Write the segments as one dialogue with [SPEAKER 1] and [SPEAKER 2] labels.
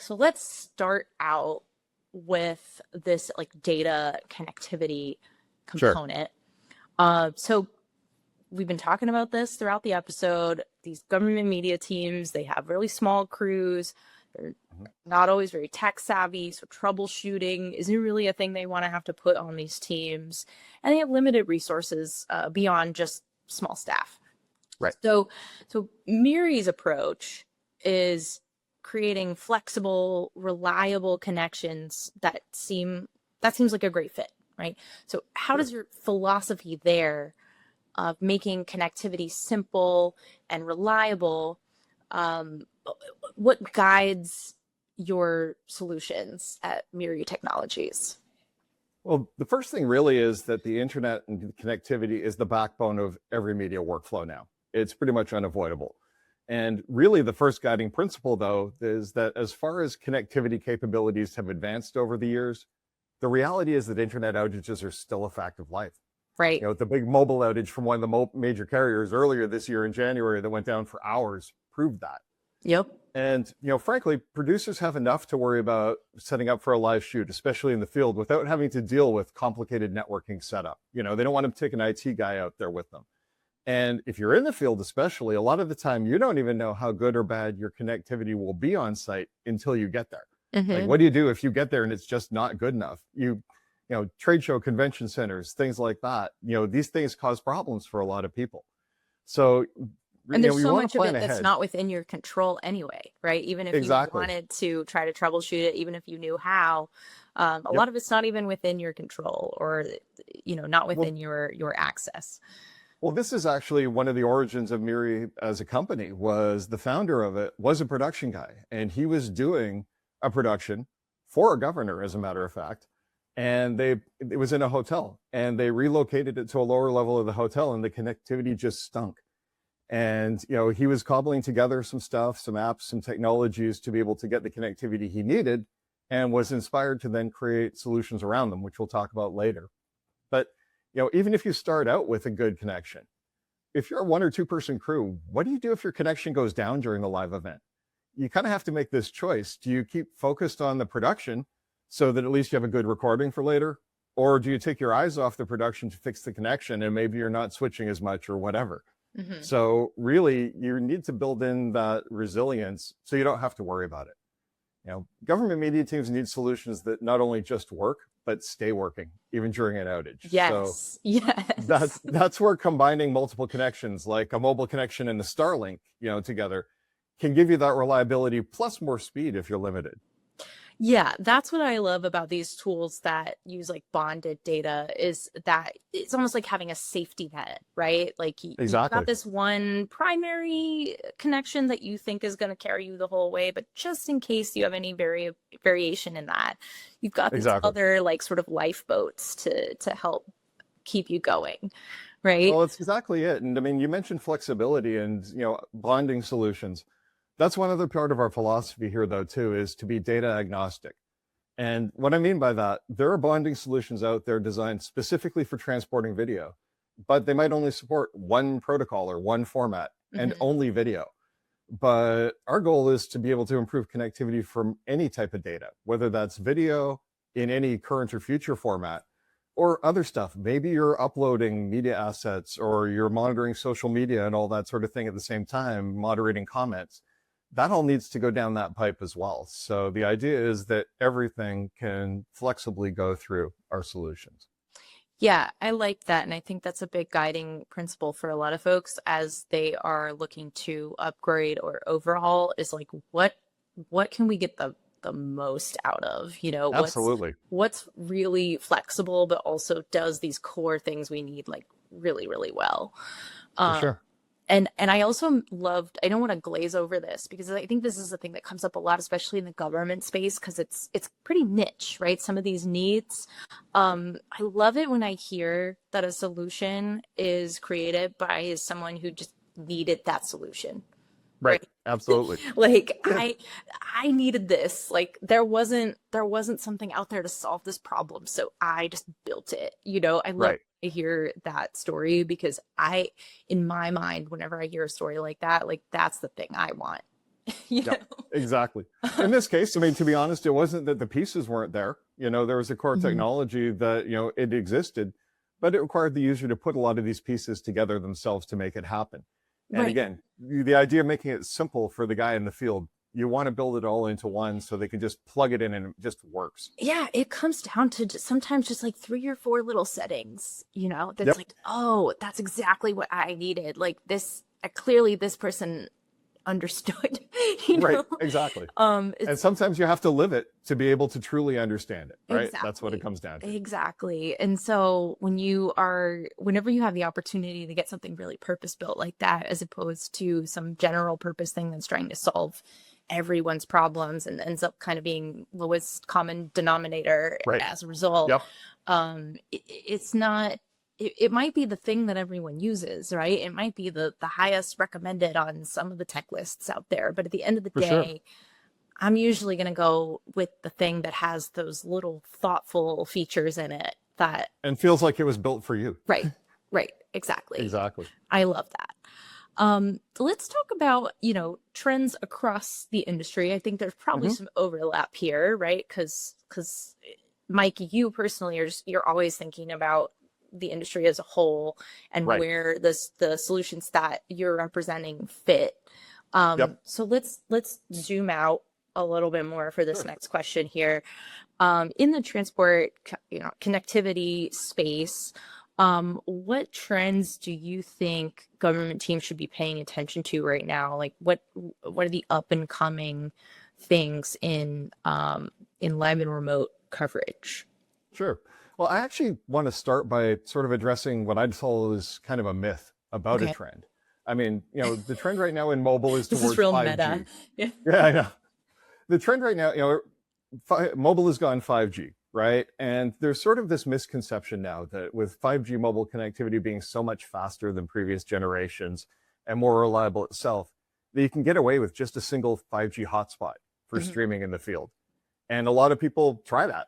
[SPEAKER 1] So let's start out with this like data connectivity
[SPEAKER 2] Sure.
[SPEAKER 1] component. So we've been talking about this throughout the episode. These government media teams, they have really small crews. They're
[SPEAKER 2] Mhm.
[SPEAKER 1] not always very tech savvy, so troubleshooting isn't really a thing they want to have to put on these teams. And they have limited resources beyond just small staff.
[SPEAKER 2] Right.
[SPEAKER 1] So Miri's approach is creating flexible, reliable connections that seems like a great fit, right? So how
[SPEAKER 2] Sure.
[SPEAKER 1] does your philosophy there of making connectivity simple and reliable, um, what guides your solutions at Miri Technologies?
[SPEAKER 2] Well, the first thing really is that the internet and connectivity is the backbone of every media workflow now. It's pretty much unavoidable. And really, the first guiding principle, though, is that as far as connectivity capabilities have advanced over the years, the reality is that internet outages are still a fact of life.
[SPEAKER 1] Right.
[SPEAKER 2] The big mobile outage from one of the major carriers earlier this year in January that went down for hours proved that.
[SPEAKER 1] Yep.
[SPEAKER 2] And, frankly, producers have enough to worry about setting up for a live shoot, especially in the field, without having to deal with complicated networking setup. They don't want to take an IT guy out there with them. And if you're in the field, especially, a lot of the time, you don't even know how good or bad your connectivity will be on site until you get there. Like,
[SPEAKER 1] Mm-hmm.
[SPEAKER 2] what do you do if you get there and it's just not good enough? Trade show convention centers, things like that, these things cause problems for a lot of people. So,
[SPEAKER 1] And there's
[SPEAKER 2] you
[SPEAKER 1] so
[SPEAKER 2] want to
[SPEAKER 1] much of
[SPEAKER 2] plan
[SPEAKER 1] it that's
[SPEAKER 2] ahead.
[SPEAKER 1] not within your control anyway, right? Even if you
[SPEAKER 2] Exactly.
[SPEAKER 1] wanted to try to troubleshoot it, even if you knew how, a
[SPEAKER 2] Yep.
[SPEAKER 1] lot of it's not even within your control or, not
[SPEAKER 2] Well,
[SPEAKER 1] within your access.
[SPEAKER 2] Well, this is actually one of the origins of Miri as a company. Was the founder of it was a production guy, and he was doing a production for a governor, as a matter of fact. And it was in a hotel, and they relocated it to a lower level of the hotel, and the connectivity just stunk. And he was cobbling together some stuff, some apps, some technologies to be able to get the connectivity he needed, and was inspired to then create solutions around them, which we'll talk about later. But even if you start out with a good connection, if you're a 1 or 2 person crew, what do you do if your connection goes down during the live event? You kind of have to make this choice. Do you keep focused on the production so that at least you have a good recording for later? Or do you take your eyes off the production to fix the connection and maybe you're not switching as much or whatever?
[SPEAKER 1] Hmm.
[SPEAKER 2] So really, you need to build in that resilience so you don't have to worry about it. Government media teams need solutions that not only just work, but stay working, even during an outage. So
[SPEAKER 1] Yes.
[SPEAKER 2] that's
[SPEAKER 1] Yes.
[SPEAKER 2] that's where combining multiple connections, like a mobile connection and a Starlink, together, can give you that reliability plus more speed if you're limited.
[SPEAKER 1] Yeah, that's what I love about these tools that use like bonded data is that it's almost like having a safety net, right? Like you've got
[SPEAKER 2] Exactly.
[SPEAKER 1] this one primary connection that you think is going to carry you the whole way, but just in case you have any variation in that, you've got these
[SPEAKER 2] Exactly.
[SPEAKER 1] other like sort of lifeboats to help keep you going, right?
[SPEAKER 2] Well, that's exactly it. And I mean, you mentioned flexibility and, bonding solutions. That's one other part of our philosophy here, though, too, is to be data agnostic. And what I mean by that, there are bonding solutions out there designed specifically for transporting video, but they might only support one protocol or one format and
[SPEAKER 1] Hmm.
[SPEAKER 2] only video. But our goal is to be able to improve connectivity from any type of data, whether that's video in any current or future format or other stuff. Maybe you're uploading media assets or you're monitoring social media and all that sort of thing at the same time, moderating comments. That all needs to go down that pipe as well. So the idea is that everything can flexibly go through our solutions.
[SPEAKER 1] Yeah, I like that. And I think that's a big guiding principle for a lot of folks as they are looking to upgrade or overhaul is like what can we get the most out of?
[SPEAKER 2] Absolutely.
[SPEAKER 1] What's really flexible but also does these core things we need like really, really well.
[SPEAKER 2] For
[SPEAKER 1] Um,
[SPEAKER 2] sure.
[SPEAKER 1] and I also loved, I don't want to glaze over this because I think this is a thing that comes up a lot, especially in the government space, because it's pretty niche, right? Some of these needs. I love it when I hear that a solution is created by someone who just needed that solution,
[SPEAKER 2] Right.
[SPEAKER 1] right?
[SPEAKER 2] Absolutely.
[SPEAKER 1] Like
[SPEAKER 2] Yeah.
[SPEAKER 1] I needed this. Like there wasn't something out there to solve this problem, so I just built it. I love
[SPEAKER 2] Right.
[SPEAKER 1] to hear that story because in my mind, whenever I hear a story like that, like that's the thing I want. you
[SPEAKER 2] Yep,
[SPEAKER 1] know.
[SPEAKER 2] exactly. In this case, I mean, to be honest, it wasn't that the pieces weren't there. There was a core
[SPEAKER 1] Mhm.
[SPEAKER 2] technology that, it existed, but it required the user to put a lot of these pieces together themselves to make it happen. And
[SPEAKER 1] Right.
[SPEAKER 2] again, the idea of making it simple for the guy in the field, you want to build it all into one so they can just plug it in and it just works.
[SPEAKER 1] Yeah, it comes down to just, sometimes just like three or four little settings, that's
[SPEAKER 2] Yep.
[SPEAKER 1] like, oh, that's exactly what I needed. Like this, clearly this person understood, you
[SPEAKER 2] Right.
[SPEAKER 1] know?
[SPEAKER 2] Exactly. And
[SPEAKER 1] It's
[SPEAKER 2] sometimes you have to live it to be able to truly understand it, right? That's what it
[SPEAKER 1] exactly,
[SPEAKER 2] comes down to.
[SPEAKER 1] exactly. And so whenever you have the opportunity to get something really purpose built like that, as opposed to some general purpose thing that's trying to solve everyone's problems and ends up kind of being lowest common denominator
[SPEAKER 2] Right.
[SPEAKER 1] as a result,
[SPEAKER 2] Yep.
[SPEAKER 1] it's not. It might be the thing that everyone uses, right? It might be the highest recommended on some of the tech lists out there, but at the end of the
[SPEAKER 2] For sure.
[SPEAKER 1] day, I'm usually going to go with the thing that has those little thoughtful features in it that,
[SPEAKER 2] And feels like it was built for you.
[SPEAKER 1] right, right, exactly.
[SPEAKER 2] Exactly.
[SPEAKER 1] I love that. Let's talk about, trends across the industry. I think there's probably
[SPEAKER 2] Hmm.
[SPEAKER 1] some overlap here, right? Because Mike, you personally you're always thinking about the industry as a whole and
[SPEAKER 2] Right.
[SPEAKER 1] where the solutions that you're representing fit.
[SPEAKER 2] Yep.
[SPEAKER 1] So let's zoom out a little bit more for this
[SPEAKER 2] Sure.
[SPEAKER 1] next question here. In the transport, connectivity space, what trends do you think government teams should be paying attention to right now? Like what are the up and coming things in live and remote coverage?
[SPEAKER 2] Sure. Well, I actually want to start by sort of addressing what I'd call is kind of a myth about a
[SPEAKER 1] Okay.
[SPEAKER 2] trend. I mean, the trend right now in mobile is
[SPEAKER 1] This is
[SPEAKER 2] towards
[SPEAKER 1] real meta.
[SPEAKER 2] 5G.
[SPEAKER 1] Yeah.
[SPEAKER 2] Yeah, I know. The trend right now, mobile has gone 5G, right? And there's sort of this misconception now that with 5G mobile connectivity being so much faster than previous generations and more reliable itself, that you can get away with just a single 5G hotspot for
[SPEAKER 1] Mhm.
[SPEAKER 2] streaming in the field. And a lot of people try that.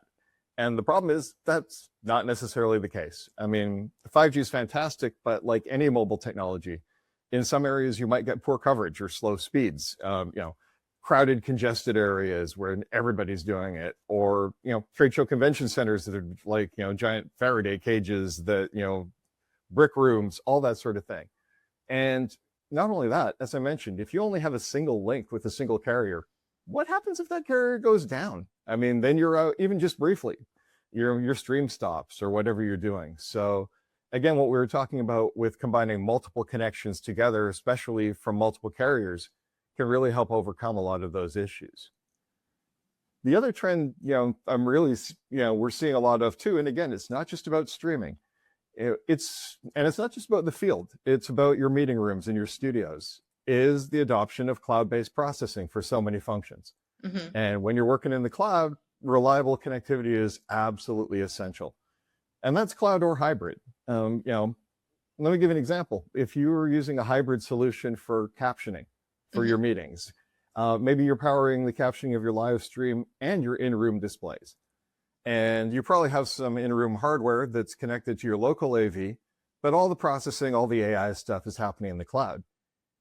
[SPEAKER 2] And the problem is that's not necessarily the case. I mean, 5G is fantastic, but like any mobile technology, in some areas you might get poor coverage or slow speeds. Crowded, congested areas where everybody's doing it, or trade show convention centers that are like giant Faraday cages that brick rooms, all that sort of thing. And not only that, as I mentioned, if you only have a single link with a single carrier, what happens if that carrier goes down? I mean, then you're out even just briefly. Your stream stops or whatever you're doing. So again, what we were talking about with combining multiple connections together, especially from multiple carriers, can really help overcome a lot of those issues. The other trend, I'm really, we're seeing a lot of too, and again, it's not just about streaming. It's not just about the field. It's about your meeting rooms and your studios. Is the adoption of cloud-based processing for so many functions.
[SPEAKER 1] Hmm.
[SPEAKER 2] And when you're working in the cloud, reliable connectivity is absolutely essential. And that's cloud or hybrid. Let me give an example. If you were using a hybrid solution for captioning for
[SPEAKER 1] Hmm.
[SPEAKER 2] your meetings, maybe you're powering the captioning of your live stream and your in-room displays. And you probably have some in-room hardware that's connected to your local AV, but all the processing, all the AI stuff is happening in the cloud.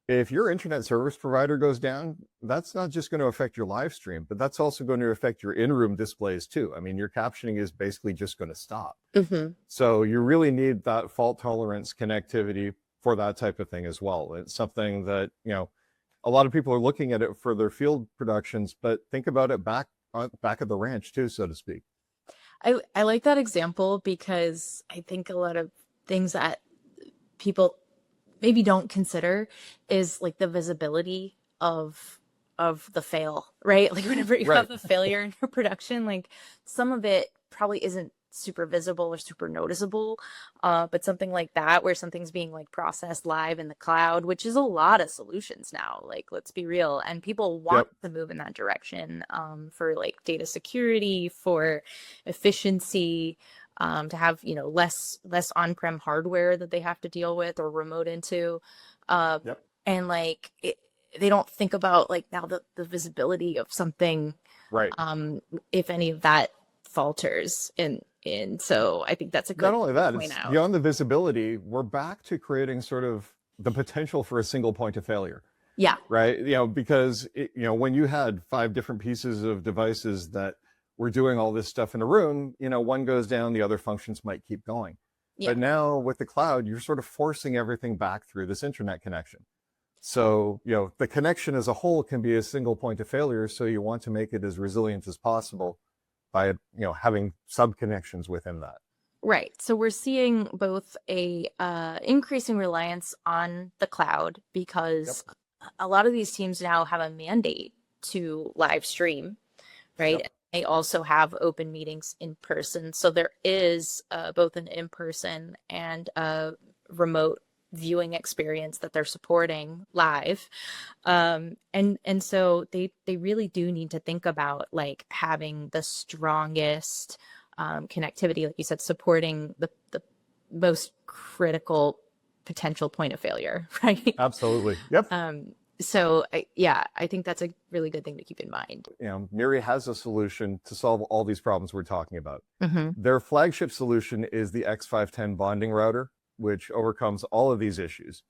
[SPEAKER 2] If your internet service provider goes down, that's not just going to affect your live stream, but that's also going to affect your in-room displays too. I mean, your captioning is basically just going to stop.
[SPEAKER 1] Hmm.
[SPEAKER 2] So you really need that fault tolerance connectivity for that type of thing as well. It's something that, a lot of people are looking at it for their field productions, but think about it back at the ranch too, so to speak.
[SPEAKER 1] I like that example because I think a lot of things that people maybe don't consider is like the visibility of the fail, right? Like whenever you
[SPEAKER 2] Right.
[SPEAKER 1] have a failure in your production, like some of it probably isn't super visible or super noticeable, but something like that where something's being like processed live in the cloud, which is a lot of solutions now, like let's be real, and people want
[SPEAKER 2] Yep.
[SPEAKER 1] to move in that direction, for like data security, for efficiency, to have less on-prem hardware that they have to deal with or remote into, uh,
[SPEAKER 2] Yep.
[SPEAKER 1] and like they don't think about like now the visibility of something,
[SPEAKER 2] Right.
[SPEAKER 1] um, if any of that falters, and so I think that's a
[SPEAKER 2] Not
[SPEAKER 1] good
[SPEAKER 2] only
[SPEAKER 1] good
[SPEAKER 2] that,
[SPEAKER 1] point
[SPEAKER 2] it's
[SPEAKER 1] out.
[SPEAKER 2] beyond the visibility. We're back to creating sort of the potential for a single point of failure.
[SPEAKER 1] Yeah.
[SPEAKER 2] right? Because when you had 5 different pieces of devices that were doing all this stuff in a room, one goes down, the other functions might keep going.
[SPEAKER 1] Yeah.
[SPEAKER 2] But now with the cloud, you're sort of forcing everything back through this internet connection. So, the connection as a whole can be a single point of failure. So you want to make it as resilient as possible by, having sub connections within that.
[SPEAKER 1] Right. So we're seeing both a increasing reliance on the cloud
[SPEAKER 2] Yep.
[SPEAKER 1] because a lot of these teams now have a mandate to live stream, right?
[SPEAKER 2] Yep.
[SPEAKER 1] They also have open meetings in person. So there is both an in-person and a remote viewing experience that they're supporting live. And so they really do need to think about like having the strongest connectivity, like you said, supporting the most critical potential point of failure, right?
[SPEAKER 2] Absolutely. Yep.
[SPEAKER 1] So yeah, I think that's a really good thing to keep in mind.
[SPEAKER 2] Miri has a solution to solve all these problems we're talking about.
[SPEAKER 1] Mm-hmm.
[SPEAKER 2] Their flagship solution is the X510 bonding router, which overcomes all of these issues.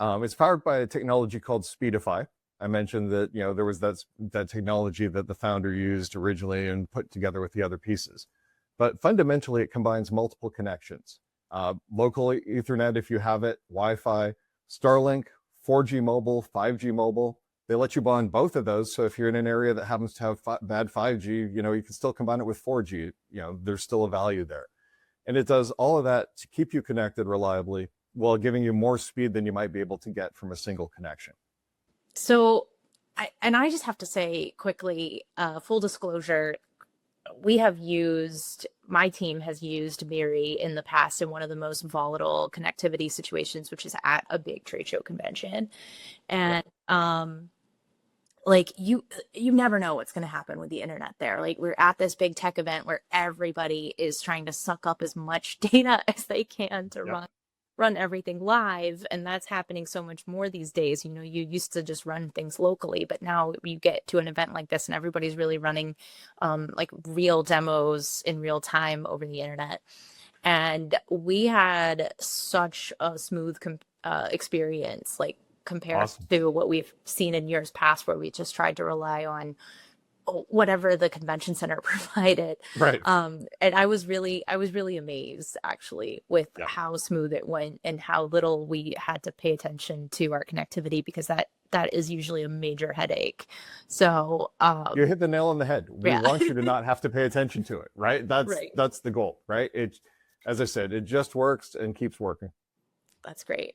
[SPEAKER 2] It's powered by a technology called Speedify. I mentioned that there was that technology that the founder used originally and put together with the other pieces. But fundamentally, it combines multiple connections. Local Ethernet, if you have it, Wi-Fi, Starlink, 4G mobile, 5G mobile. They let you bond both of those. So if you're in an area that happens to have bad 5G, you can still combine it with 4G. There's still a value there. And it does all of that to keep you connected reliably while giving you more speed than you might be able to get from a single connection.
[SPEAKER 1] So, I just have to say quickly, full disclosure, my team has used Miri in the past in one of the most volatile connectivity situations, which is at a big trade show convention. And like you never know what's going to happen with the internet there. Like we're at this big tech event where everybody is trying to suck up as much data as they can to run everything live, and that's happening so much more these days. You used to just run things locally, but now you get to an event like this and everybody's really running like real demos in real time over the internet. And we had such a smooth experience, like compared to what we've seen in years past where we just tried to rely on whatever the convention center provided.
[SPEAKER 2] Right.
[SPEAKER 1] And I was really amazed actually with how smooth it went and how little we had to pay attention to our connectivity, because that is usually a major headache. So
[SPEAKER 2] you hit the nail on the head. We want you to not have to pay attention to it, right? That's the goal, right? As I said, it just works and keeps working.
[SPEAKER 1] That's great.